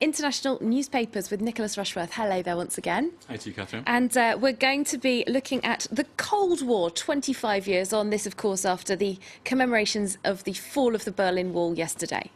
international newspapers with Nicholas Rushworth. Hello there once again. Hi to you, Catherine. And we're going to be looking at the Cold War, 25 years on. This, of course, after the commemorations of the fall of the Berlin Wall yesterday.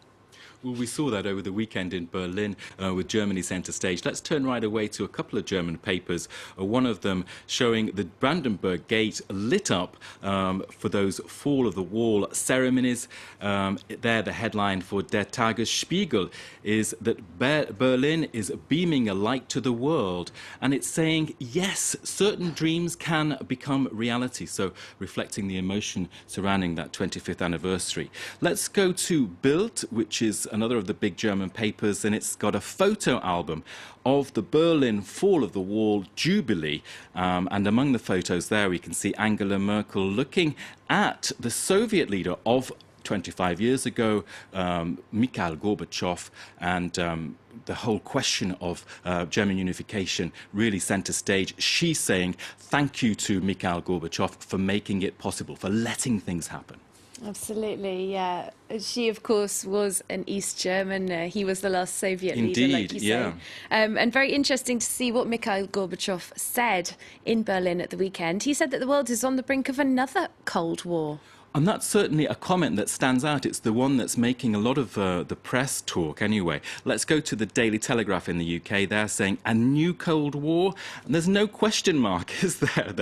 Well, we saw that over the weekend in Berlin with Germany centre stage. Let's turn right away to a couple of German papers, one of them showing the Brandenburg Gate lit up for those fall of the wall ceremonies. There, the headline for Der Tagesspiegel is that Berlin is beaming a light to the world. And it's saying, yes, certain dreams can become reality. So reflecting the emotion surrounding that 25th anniversary. Let's go to Bild, which is another of the big German papers, and it's got a photo album of the Berlin Fall of the Wall Jubilee. And among the photos there, we can see Angela Merkel looking at the Soviet leader of 25 years ago, Mikhail Gorbachev, and the whole question of German unification really centre stage. She's saying thank you to Mikhail Gorbachev for making it possible, for letting things happen. Absolutely, yeah. She, of course, was an East German. He was the last Soviet Indeed, leader, like you yeah. say. And very interesting to see what Mikhail Gorbachev said in Berlin at the weekend. He said that the world is on the brink of another Cold War. And that's certainly a comment that stands out. It's the one that's making a lot of the press talk anyway. Let's go to the Daily Telegraph in the UK. They're saying a new Cold War. And there's no question mark, is there,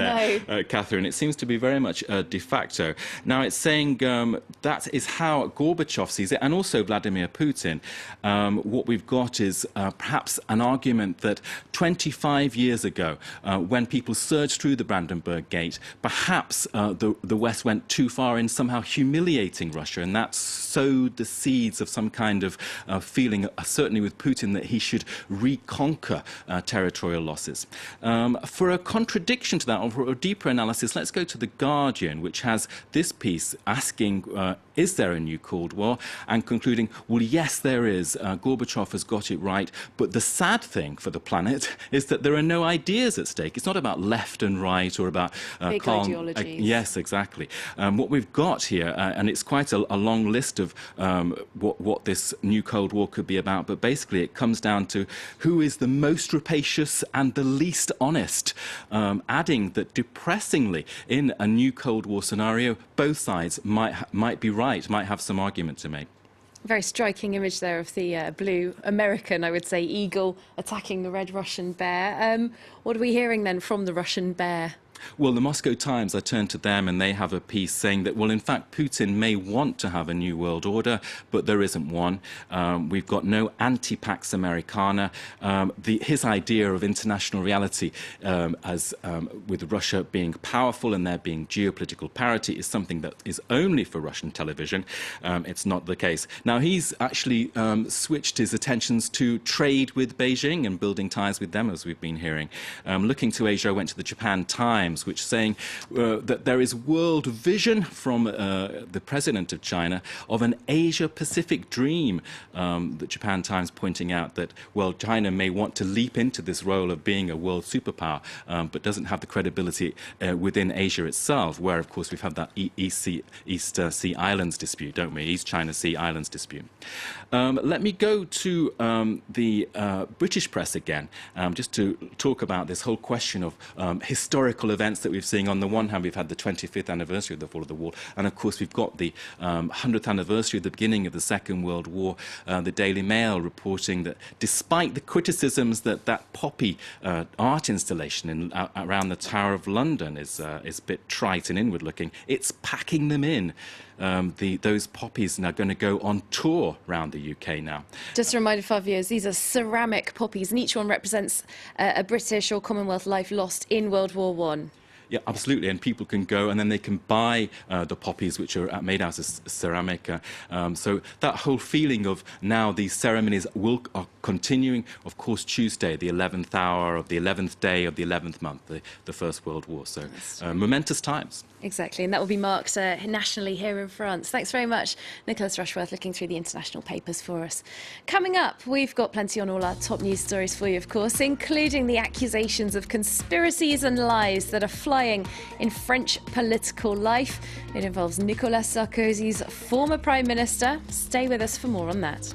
No. Catherine? It seems to be very much de facto. Now, it's saying that is how Gorbachev sees it, and also Vladimir Putin. What we've got is perhaps an argument that 25 years ago, when people surged through the Brandenburg Gate, perhaps the West went too far in somehow humiliating Russia, and that sowed the seeds of some kind of feeling, certainly with Putin, that he should reconquer territorial losses. For a contradiction to that, or for a deeper analysis, let's go to The Guardian, which has this piece asking, is there a new Cold War? And concluding, well, yes, there is. Gorbachev has got it right. But the sad thing for the planet is that there are no ideas at stake. It's not about left and right or about big calm ideologies. Yes, exactly. What we've got here, and it's quite a long list of what this new Cold War could be about, but basically it comes down to who is the most rapacious and the least honest, adding that depressingly in a new Cold War scenario, both sides might be right, might have some argument to make. Very striking image there of the blue American, I would say, eagle attacking the red Russian bear. What are we hearing then from the Russian bear? Well, the Moscow Times, I turn to them, and they have a piece saying that, well, in fact, Putin may want to have a new world order, but there isn't one. We've got no anti-Pax Americana. His idea of international reality with Russia being powerful and there being geopolitical parity is something that is only for Russian television. It's not the case. Now, he's actually switched his attentions to trade with Beijing and building ties with them, as we've been hearing. Looking to Asia, I went to the Japan Times, which is saying that there is world vision from the president of China of an Asia-Pacific dream. The Japan Times pointing out that, well, China may want to leap into this role of being a world superpower, but doesn't have the credibility within Asia itself, where, of course, we've had that East Sea Islands dispute, don't we? East China Sea Islands dispute. Let me go to the British press again, just to talk about this whole question of historical events that we've seen. On the one hand, we've had the 25th anniversary of the fall of the wall, and of course we've got the 100th anniversary of the beginning of the Second World War. The Daily Mail reporting that despite the criticisms that poppy art installation around the Tower of London is a bit trite and inward looking, it's packing them in. Those poppies are going to go on tour around the UK now. Just a reminder for our viewers, these are ceramic poppies, and each one represents a British or Commonwealth life lost in World War I. Yeah, absolutely. And people can go and then they can buy the poppies, which are made out of ceramic. So that whole feeling of now these ceremonies are continuing, of course, Tuesday, the 11th hour of the 11th day of the 11th month, the First World War. So momentous times. Exactly. And that will be marked nationally here in France. Thanks very much, Nicholas Rushworth, looking through the international papers for us. Coming up, we've got plenty on all our top news stories for you, of course, including the accusations of conspiracies and lies that are flying in French political life. It involves Nicolas Sarkozy's former Prime Minister. Stay with us for more on that.